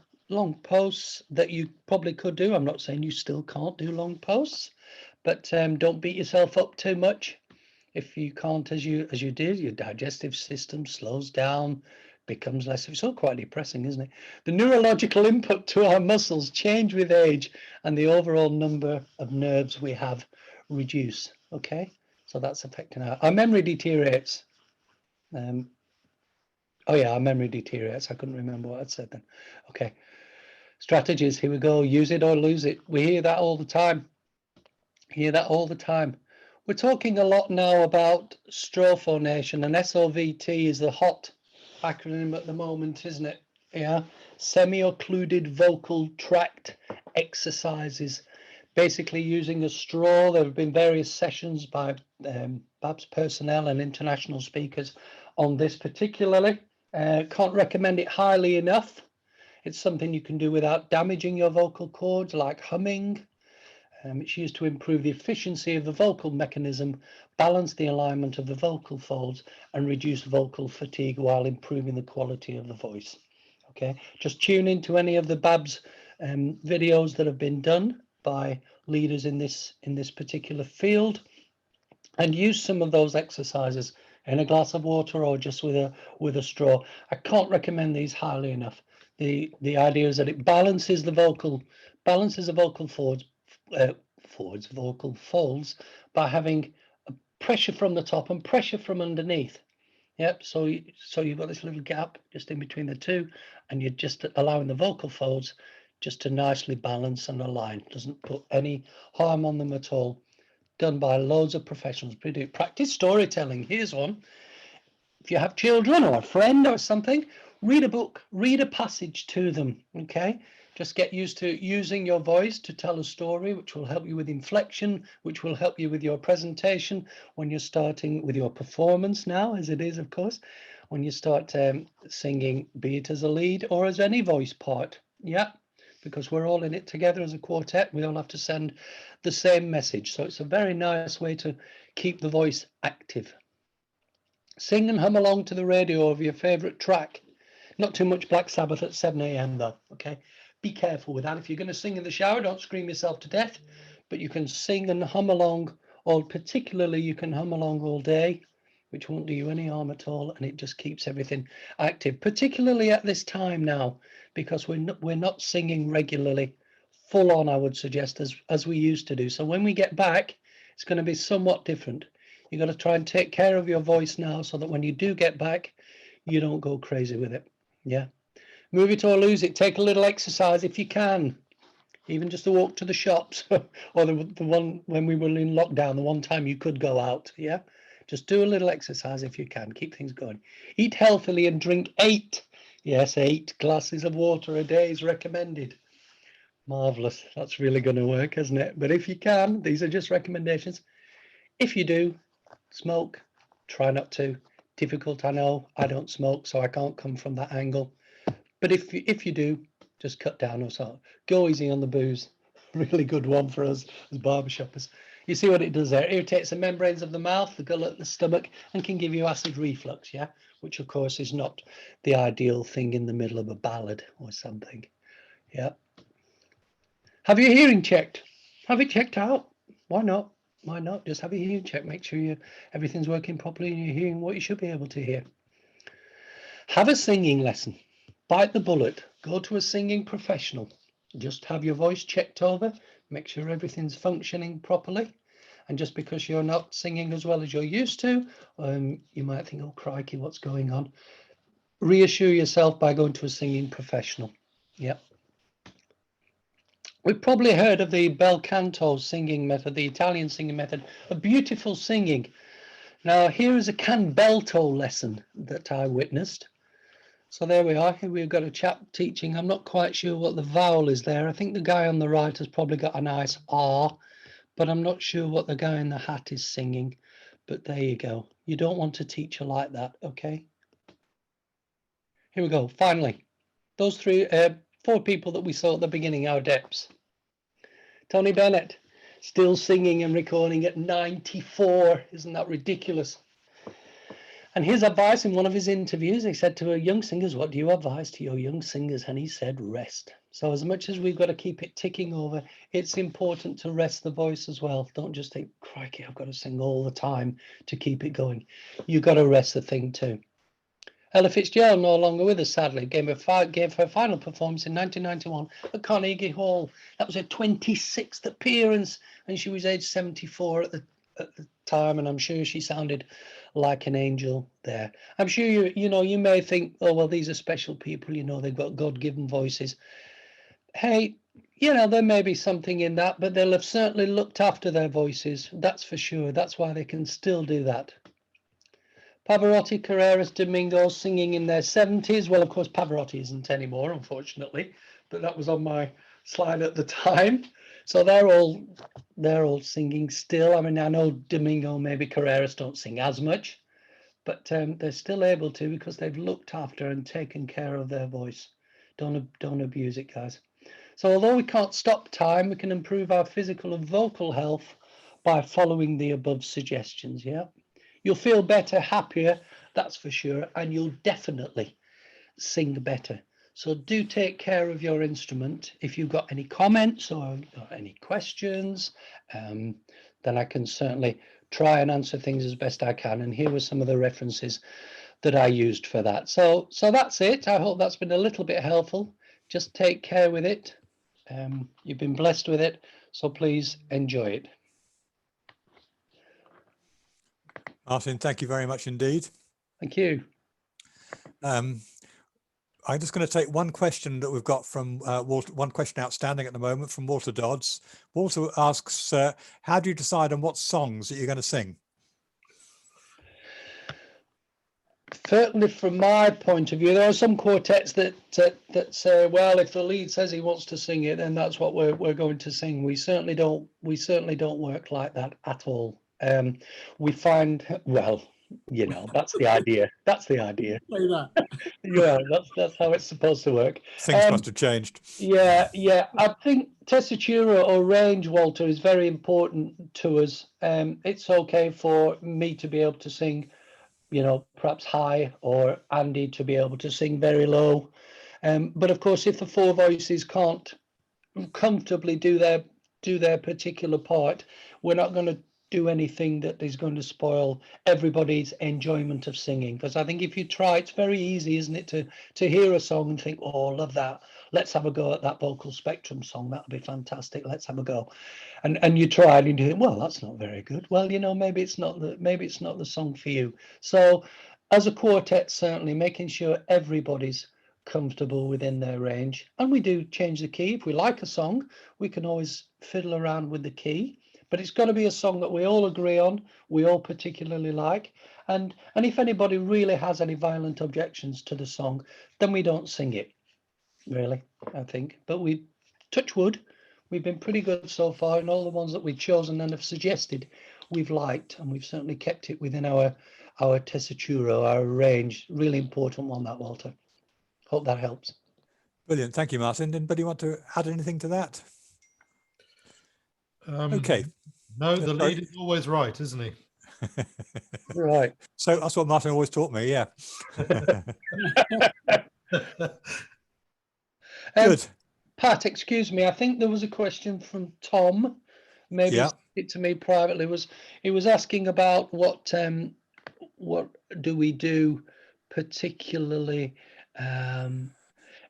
posts that you probably could do. I'm not saying you still can't do long posts, but don't beat yourself up too much. If you can't, as you did, your digestive system slows down, becomes less. It's all quite depressing, isn't it? The neurological input to our muscles change with age, and the overall number of nerves we have reduce. Okay, so that's affecting our memory deteriorates. Oh yeah, our memory deteriorates. I couldn't remember what I'd said then. Okay, strategies. Here we go. Use it or lose it. We hear that all the time. We're talking a lot now about strophonation, and SOVT is the hot acronym at the moment, isn't it? Yeah, semi-occluded vocal tract exercises. Basically using a straw. There have been various sessions by BABS personnel and international speakers on this particularly. Can't recommend it highly enough. It's something you can do without damaging your vocal cords, like humming. It's used to improve the efficiency of the vocal mechanism, balance the alignment of the vocal folds, and reduce vocal fatigue while improving the quality of the voice. Okay, just tune into any of the BABS videos that have been done by leaders in this particular field, and use some of those exercises in a glass of water or just with a straw. I can't recommend these highly enough. The idea is that it balances the vocal vocal folds by having a pressure from the top and pressure from underneath. Yep, so you've got this little gap just in between the two, and you're just allowing the vocal folds just to nicely balance and align. Doesn't put any harm on them at all. Done by loads of professionals. Practice storytelling. Here's one. If you have children or a friend or something, read a book, read a passage to them. Okay, Just get used to using your voice to tell a story, which will help you with inflection, which will help you with your presentation when you're starting with your performance now, as it is, of course, when you start singing, be it as a lead or as any voice part. Yeah, because we're all in it together as a quartet. We all have to send the same message. So it's a very nice way to keep the voice active. Sing and hum along to the radio of your favorite track. Not too much Black Sabbath at 7 a.m. though, okay? Be careful with that. If you're going to sing in the shower, don't scream yourself to death, but you can sing and hum along, or particularly you can hum along all day, which won't do you any harm at all, and it just keeps everything active, particularly at this time now, because we're not singing regularly, full on, I would suggest, as we used to do. So when we get back, it's going to be somewhat different. You've got to try and take care of your voice now so that when you do get back, you don't go crazy with it. Yeah. Move it or lose it. Take a little exercise if you can, even just a walk to the shops or the one when we were in lockdown, the one time you could go out. Yeah. Just do a little exercise if you can. Keep things going. Eat healthily and drink 8 glasses of water a day is recommended. Marvelous. That's really going to work, isn't it? But if you can, these are just recommendations. If you do smoke, try not to. Difficult, I know. I don't smoke, so I can't come from that angle. But if you do, just cut down or so. Go easy on the booze. Really good one for us as barbershoppers. You see what it does there? It irritates the membranes of the mouth, the gullet, the stomach, and can give you acid reflux, yeah? Which, of course, is not the ideal thing in the middle of a ballad or something, yeah? Have your hearing checked. Have it checked out. Why not? Why not? Just have your hearing checked. Make sure everything's working properly and you're hearing what you should be able to hear. Have a singing lesson. Bite the bullet. Go to a singing professional. Just have your voice checked over. Make sure everything's functioning properly. And just because you're not singing as well as you're used to, you might think, oh, crikey, what's going on? Reassure yourself by going to a singing professional. Yep. We've probably heard of the bel canto singing method, the Italian singing method, a beautiful singing. Now, here is a canbelto lesson that I witnessed. So there we are. Here we've got a chap teaching. I'm not quite sure what the vowel is there. I think the guy on the right has probably got a nice R, but I'm not sure what the guy in the hat is singing. But there you go. You don't want a teacher like that, okay? Here we go. Finally, those 4 people that we saw at the beginning, our adepts. Tony Bennett, still singing and recording at 94. Isn't that ridiculous? And his advice in one of his interviews, he said to young singers, what do you advise to your young singers? And he said, rest. So as much as we've got to keep it ticking over, it's important to rest the voice as well. Don't just think, crikey, I've got to sing all the time to keep it going. You've got to rest the thing too. Ella Fitzgerald, no longer with us, sadly, gave her final performance in 1991 at Carnegie Hall. That was her 26th appearance, and she was age 74 at the time, and I'm sure she sounded like an angel there. I'm sure you may think, oh, well, these are special people, they've got God-given voices. Hey, there may be something in that, but they'll have certainly looked after their voices, that's for sure. That's why they can still do that. Pavarotti, Carreras, Domingo singing in their 70s. Well, of course, Pavarotti isn't anymore, unfortunately, but that was on my slide at the time. So they're all singing still. I mean, I know Domingo, maybe Carreras don't sing as much, but they're still able to because they've looked after and taken care of their voice. Don't abuse it, guys. So although we can't stop time, we can improve our physical and vocal health by following the above suggestions, yeah? You'll feel better, happier, that's for sure, and you'll definitely sing better. So do take care of your instrument. If you've got any comments or any questions, then I can certainly try and answer things as best I can. And here were some of the references that I used for that. So that's it. I hope that's been a little bit helpful. Just take care with it. You've been blessed with it, so please enjoy it. Martin, thank you very much indeed. Thank you. I'm just going to take one question that we've got from Walter, one question outstanding at the moment from Walter Dodds. Walter asks, how do you decide on what songs that you're going to sing? certainly from my point of view, there are some quartets that say, well, if the lead says he wants to sing it, then that's what we're going to sing. We certainly don't work like that at all. We find, well, you know, that's the idea. That's the idea. Say that. Yeah, that's how it's supposed to work. Things must have changed. Yeah. I think tessitura or range, Walter, is very important to us. It's okay for me to be able to sing, you know, perhaps high, or Andy to be able to sing very low. But of course, if the four voices can't comfortably do their particular part, we're not going to do anything that is going to spoil everybody's enjoyment of singing. Because I think if you try, it's very easy, isn't it, to hear a song and think, oh, love that, let's have a go at that vocal spectrum song, that'll be fantastic, let's have a go. And you try and you think, well, that's not very good. Well, you know, maybe it's not the song for you. So as a quartet, certainly making sure everybody's comfortable within their range. And we do change the key. If we like a song, we can always fiddle around with the key, but it's got to be a song that we all agree on, we all particularly like. And if anybody really has any violent objections to the song, then we don't sing it, really, I think. But we, touch wood, we've been pretty good so far, and all the ones that we've chosen and have suggested, we've liked, and we've certainly kept it within our tessitura, our range. Really important one, that, Walter. Hope that helps. Brilliant. Thank you, Martin. Anybody want to add anything to that? Okay. No, the lead is always right, isn't he? Right. So that's what Martin always taught me. Yeah. Good. Pat, excuse me. I think there was a question from Tom. Maybe Yeah. it to me privately. He was asking about what do we do particularly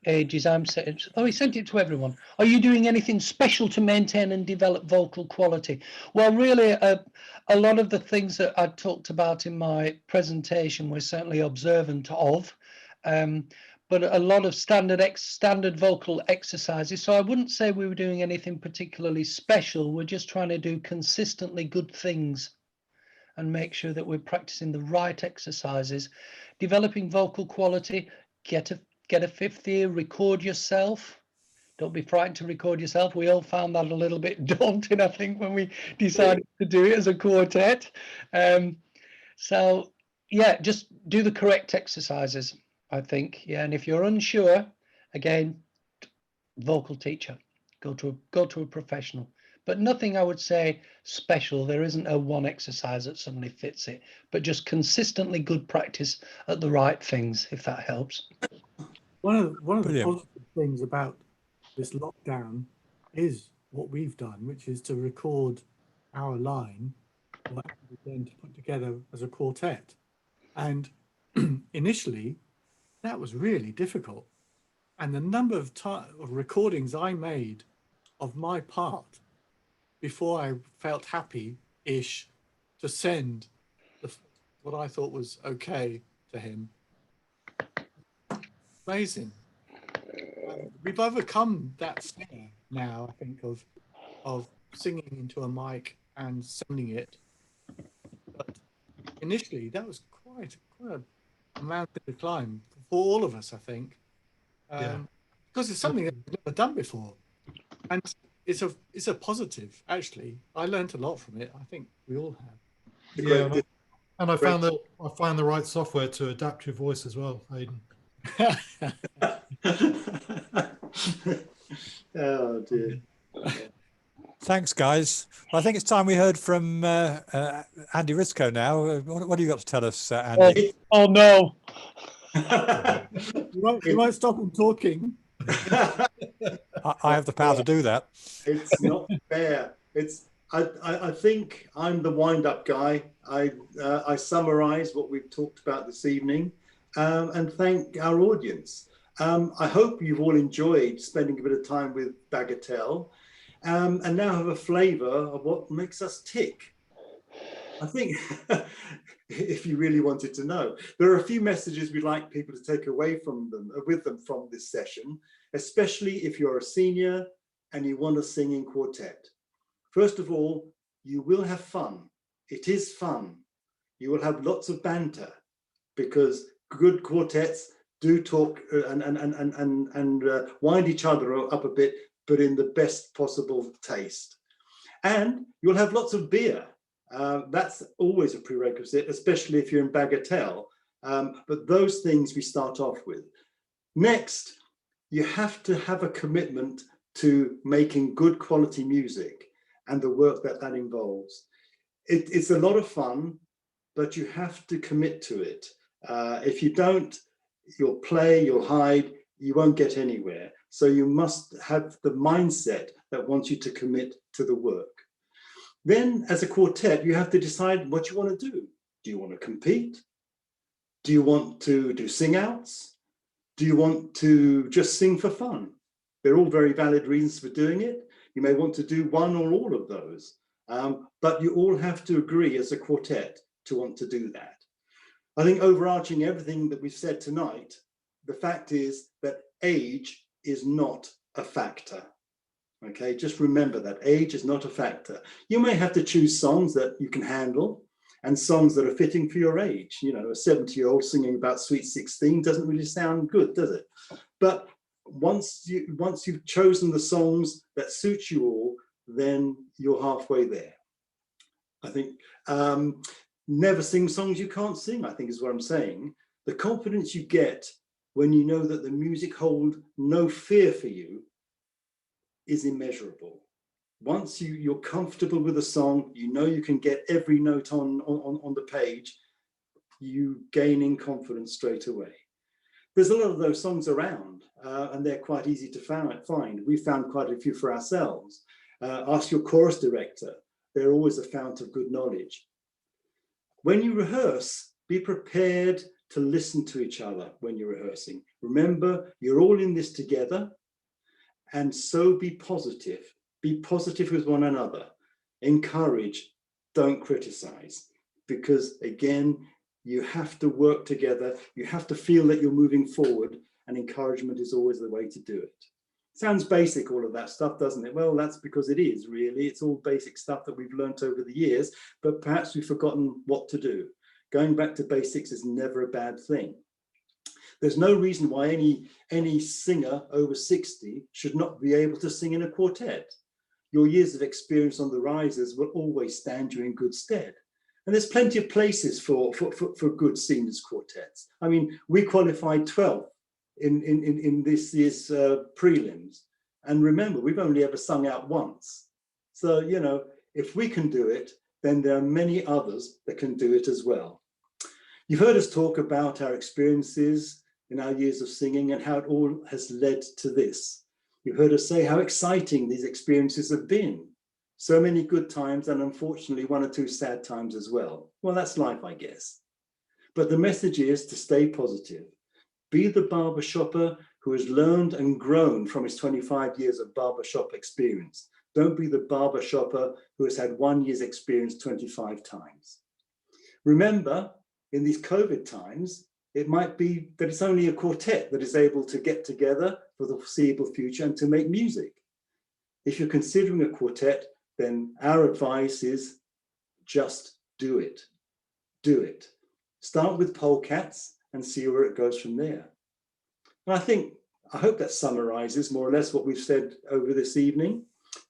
ages I'm setting. Oh, he sent it to everyone. Are you doing anything special to maintain and develop vocal quality? Well, really, a lot of the things that I talked about in my presentation we're certainly observant of, but a lot of standard vocal exercises. So I wouldn't say we were doing anything particularly special. We're just trying to do consistently good things and make sure that we're practicing the right exercises, developing vocal quality. Get a fifth ear, record yourself. Don't be frightened to record yourself. We all found that a little bit daunting, I think, when we decided to do it as a quartet. So yeah, just do the correct exercises, I think. Yeah, and if you're unsure, again, vocal teacher, go to a professional. But nothing, I would say, special. There isn't a one exercise that suddenly fits it, but just consistently good practice at the right things, if that helps. One of the Brilliant. positive things about this lockdown is what we've done, which is to record our line, what we're going to put together as a quartet. And initially, that was really difficult. And the number of recordings I made of my part before I felt happy-ish to send what I thought was okay to him. Amazing. We've overcome that scare now, I think, of singing into a mic and sending it. But initially, that was quite a mountain to climb for all of us, I think, because it's something that we've never done before, and it's a positive. Actually, I learned a lot from it. I think we all have. Yeah, and I found the right software to adapt your voice as well, Aidan. Oh dear. Thanks, guys. Well, I think it's time we heard from Andy Risco now. What do you got to tell us, Andy? Oh no. You might stop him talking. I have the power to do that. It's not fair. I think I'm the wind-up guy. I summarize what we've talked about this evening, and thank our audience. I hope you've all enjoyed spending a bit of time with Bagatelle, and now have a flavour of what makes us tick. I think, if you really wanted to know, there are a few messages we'd like people to take away with them from this session, especially if you're a senior and you want to sing in quartet. First of all, you will have fun. It is fun. You will have lots of banter. because good quartets do talk and wind each other up a bit, but in the best possible taste. And you'll have lots of beer. That's always a prerequisite, especially if you're in Bagatelle. But those things we start off with. Next, you have to have a commitment to making good quality music and the work that involves. It's a lot of fun, but you have to commit to it. If you don't, you'll play, you'll hide, you won't get anywhere. So you must have the mindset that wants you to commit to the work. Then as a quartet, you have to decide what you want to do. Do you want to compete? Do you want to do sing-outs? Do you want to just sing for fun? They're all very valid reasons for doing it. You may want to do one or all of those, but you all have to agree as a quartet to want to do that. I think overarching everything that we've said tonight, the fact is that age is not a factor. Okay, just remember that age is not a factor. You may have to choose songs that you can handle and songs that are fitting for your age. You know, a 70-year-old singing about Sweet 16 doesn't really sound good, does it? But once you've chosen the songs that suit you all, then you're halfway there. I think never sing songs you can't sing, I think is what I'm saying. The confidence you get when you know that the music holds no fear for you is immeasurable. Once you're comfortable with a song, you know you can get every note on the page, you gain in confidence straight away. There's a lot of those songs around, and they're quite easy to find. We found quite a few for ourselves. Ask your chorus director. They're always a fount of good knowledge. When you rehearse, be prepared to listen to each other when you're rehearsing. Remember, you're all in this together, and so be positive. Be positive with one another. Encourage, don't criticize. Because again, you have to work together. You have to feel that you're moving forward, and encouragement is always the way to do it. Sounds basic, all of that stuff, doesn't it? Well, that's because it is, really. It's all basic stuff that we've learnt over the years, but perhaps we've forgotten what to do. Going back to basics is never a bad thing. There's no reason why any singer over 60 should not be able to sing in a quartet. Your years of experience on the rises will always stand you in good stead. And there's plenty of places for good singers quartets. I mean, we qualified 12th in this year's prelims. And remember, we've only ever sung out once. So, you know, if we can do it, then there are many others that can do it as well. You've heard us talk about our experiences in our years of singing and how it all has led to this. You've heard us say how exciting these experiences have been. So many good times and unfortunately one or two sad times as well. Well, that's life, I guess. But the message is to stay positive. Be the barbershopper who has learned and grown from his 25 years of barbershop experience. Don't be the barbershopper who has had 1 year's experience 25 times. Remember, in these COVID times, it might be that it's only a quartet that is able to get together for the foreseeable future and to make music. If you're considering a quartet, then our advice is just do it. Do it. Start with polecats and see where it goes from there. And I hope that summarizes more or less what we've said over this evening.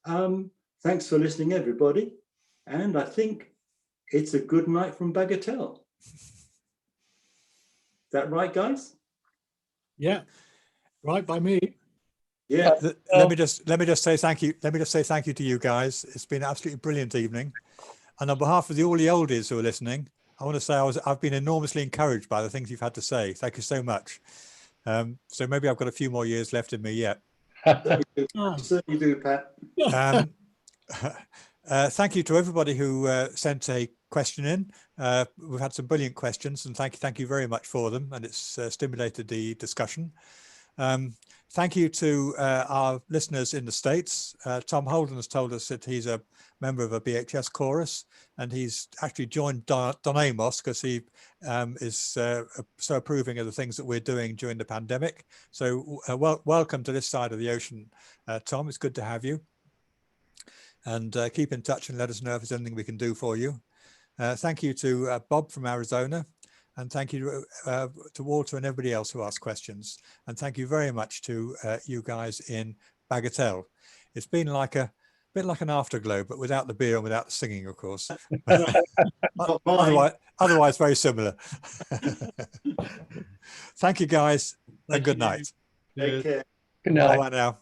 Thanks for listening, everybody. And I think it's a good night from Bagatelle. Is that right, guys? Yeah, right by me. Yeah. Let me just say thank you. Let me just say thank you to you guys. It's been an absolutely brilliant evening. And on behalf of all the oldies who are listening, I want to say I've been enormously encouraged by the things you've had to say. Thank you so much. So maybe I've got a few more years left in me yet. You certainly do, Pat. Thank you to everybody who sent a question in. We've had some brilliant questions, and thank you very much for them, and it's stimulated the discussion. Thank you to our listeners in the States. Tom Holden has told us that he's a member of a BHS chorus, and he's actually joined Don Amos because he is so approving of the things that we're doing during the pandemic. So welcome to this side of the ocean, Tom. It's good to have you. And keep in touch and let us know if there's anything we can do for you. Thank you to Bob from Arizona. And thank you to Walter and everybody else who asked questions. And thank you very much to you guys in Bagatelle. It's been like a bit like an afterglow, but without the beer and without the singing, of course. otherwise very similar. Thank you guys, and good night. Yeah. Take care. Good night. Bye now.